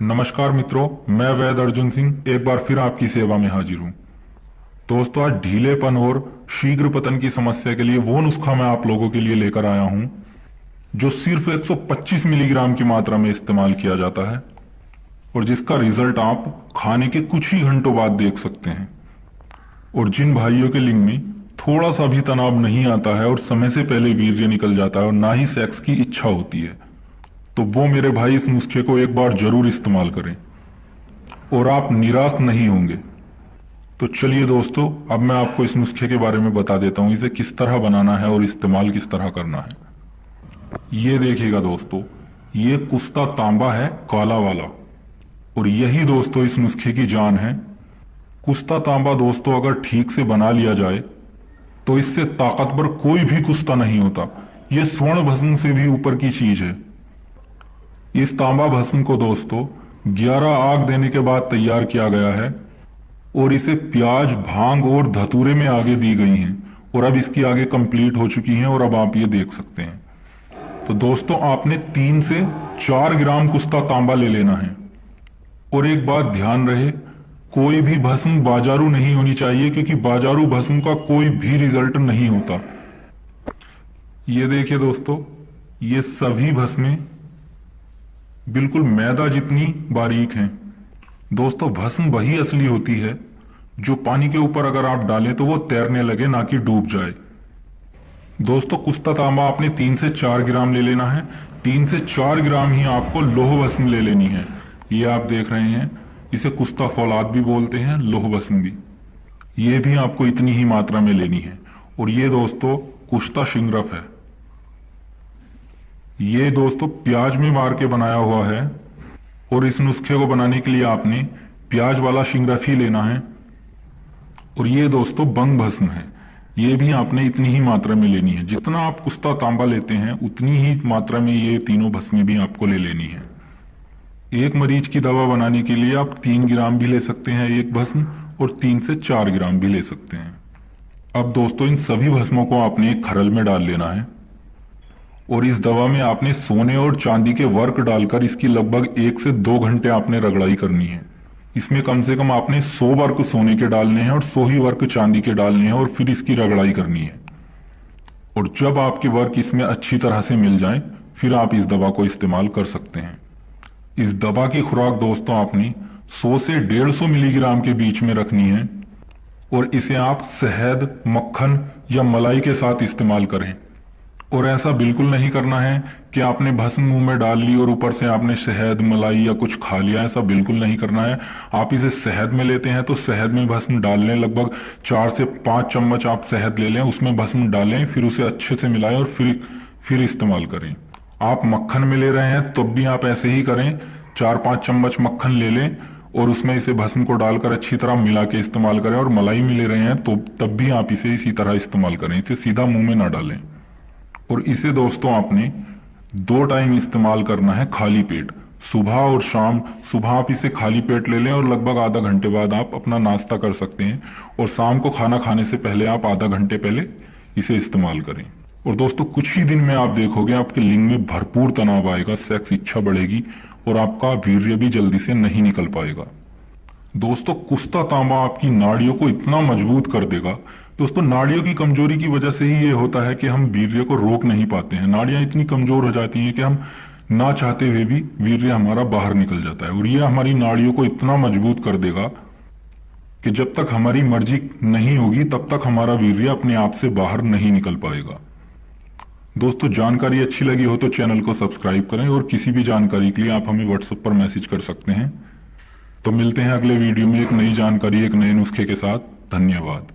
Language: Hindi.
नमस्कार मित्रों, मैं वैद्य अर्जुन सिंह एक बार फिर आपकी सेवा में हाजिर हूं। दोस्तों, आज ढीलेपन और शीघ्र पतन की समस्या के लिए वो नुस्खा मैं आप लोगों के लिए लेकर आया हूं जो सिर्फ 125 मिलीग्राम की मात्रा में इस्तेमाल किया जाता है और जिसका रिजल्ट आप खाने के कुछ ही घंटों बाद देख सकते हैं। और जिन भाइयों के लिंग में थोड़ा सा भी तनाव नहीं आता है और समय से पहले वीर्य निकल जाता है और ना ही सेक्स की इच्छा होती है, तो वो मेरे भाई इस नुस्खे को एक बार जरूर इस्तेमाल करें और आप निराश नहीं होंगे। तो चलिए दोस्तों, अब मैं आपको इस नुस्खे के बारे में बता देता हूं, इसे किस तरह बनाना है और इस्तेमाल किस तरह करना है। ये देखिएगा दोस्तों, ये कुस्ता तांबा है काला वाला, और यही दोस्तों इस नुस्खे की जान है। कुस्ता तांबा दोस्तों अगर ठीक से बना लिया जाए तो इससे ताकतवर कोई भी कुस्ता नहीं होता। ये स्वर्ण भस्म से भी ऊपर की चीज है। इस तांबा भस्म को दोस्तों 11 आग देने के बाद तैयार किया गया है और इसे प्याज, भांग और धतूरे में आगे दी गई हैं और अब इसकी आगे कंप्लीट हो चुकी हैं और अब आप ये देख सकते हैं। तो दोस्तों, आपने 3 से 4 ग्राम कुस्ता तांबा ले लेना है। और एक बात ध्यान रहे, कोई भी भस्म बाजारू नहीं होनी चाहिए, क्योंकि बाजारू भस्म का कोई भी रिजल्ट नहीं होता। ये देखिए दोस्तों, ये सभी भस्में बिल्कुल मैदा जितनी बारीक हैं। दोस्तों, भस्म वही असली होती है जो पानी के ऊपर अगर आप डालें तो वो तैरने लगे, ना कि डूब जाए। दोस्तों, कुस्ता तांबा आपने 3 से 4 ग्राम ले लेना है। 3 से 4 ग्राम ही आपको लोह भस्म ले लेनी है। ये आप देख रहे हैं, इसे कुस्ता फौलाद भी बोलते हैं, लोह भस्म भी। ये भी आपको इतनी ही मात्रा में लेनी है। और ये दोस्तों कुस्ता शिंगरफ है। ये दोस्तों प्याज में मार के बनाया हुआ है और इस नुस्खे को बनाने के लिए आपने प्याज वाला शिंगरफ ही लेना है। और ये दोस्तों बंग भस्म है। ये भी आपने इतनी ही मात्रा में लेनी है। जितना आप कुस्ता तांबा लेते हैं उतनी ही मात्रा में ये तीनों भस्में भी आपको ले लेनी है। एक मरीज की दवा बनाने के लिए आप 3 ग्राम भी ले सकते हैं एक भस्म, और 3 से 4 ग्राम भी ले सकते हैं। अब दोस्तों, इन सभी भस्मों को आपने एक खरल में डाल लेना है और इस दवा में आपने सोने और चांदी के वर्क डालकर इसकी लगभग 1 से 2 घंटे आपने रगड़ाई करनी है। इसमें कम से कम आपने 100 वर्क सोने के डालने हैं और 100 ही वर्क चांदी के डालने हैं और फिर इसकी रगड़ाई करनी है। और जब आपके वर्क इसमें अच्छी तरह से मिल जाएं, फिर आप इस दवा को इस्तेमाल कर सकते हैं। इस दवा की खुराक दोस्तों आपने 100 से 150 मिलीग्राम के बीच में रखनी है और इसे आप शहद, मक्खन या मलाई के साथ इस्तेमाल करें। और ऐसा बिल्कुल नहीं करना है कि आपने भस्म मुंह में डाल ली और ऊपर से आपने शहद, मलाई या कुछ खा लिया। ऐसा बिल्कुल नहीं करना है। आप इसे शहद में लेते हैं तो शहद में भस्म डाल लें। लगभग 4 से 5 चम्मच आप शहद ले लें, उसमें भस्म डालें, फिर उसे अच्छे से मिलाएं और फिर इस्तेमाल करें। आप मक्खन में ले रहे हैं तब भी आप ऐसे ही करें। 4-5 चम्मच मक्खन ले लें और उसमें इसे भस्म को डालकर अच्छी तरह मिला के इस्तेमाल करें। और मलाई में ले रहे हैं तो तब भी आप इसे इसी तरह इस्तेमाल करें, इसे सीधा मुंह में ना डालें। और इसे दोस्तों आपने 2 टाइम इस्तेमाल करना है खाली पेट, सुबह और शाम। सुबह आप इसे खाली पेट ले लें और लगभग आधा घंटे बाद आप अपना नाश्ता कर सकते हैं। और शाम को खाना खाने से पहले आप आधा घंटे पहले इसे इस्तेमाल करें। और दोस्तों, कुछ ही दिन में आप देखोगे आपके लिंग में भरपूर तनाव आएगा, सेक्स इच्छा बढ़ेगी और आपका वीर्य भी जल्दी से नहीं निकल पाएगा। दोस्तों, कुस्ता तांबा आपकी नाड़ियों को इतना मजबूत कर देगा। दोस्तों, नाड़ियों की कमजोरी की वजह से ही ये होता है कि हम वीर्य को रोक नहीं पाते हैं। नाड़ियां इतनी कमजोर हो जाती हैं कि हम ना चाहते हुए भी वीर्य हमारा बाहर निकल जाता है। और ये हमारी नाड़ियों को इतना मजबूत कर देगा कि जब तक हमारी मर्जी नहीं होगी तब तक हमारा वीर्य अपने आप से बाहर नहीं निकल पाएगा। दोस्तों, जानकारी अच्छी लगी हो तो चैनल को सब्सक्राइब करें और किसी भी जानकारी के लिए आप हमें व्हाट्सएप पर मैसेज कर सकते हैं। तो मिलते हैं अगले वीडियो में एक नई जानकारी, एक नए नुस्खे के साथ। धन्यवाद।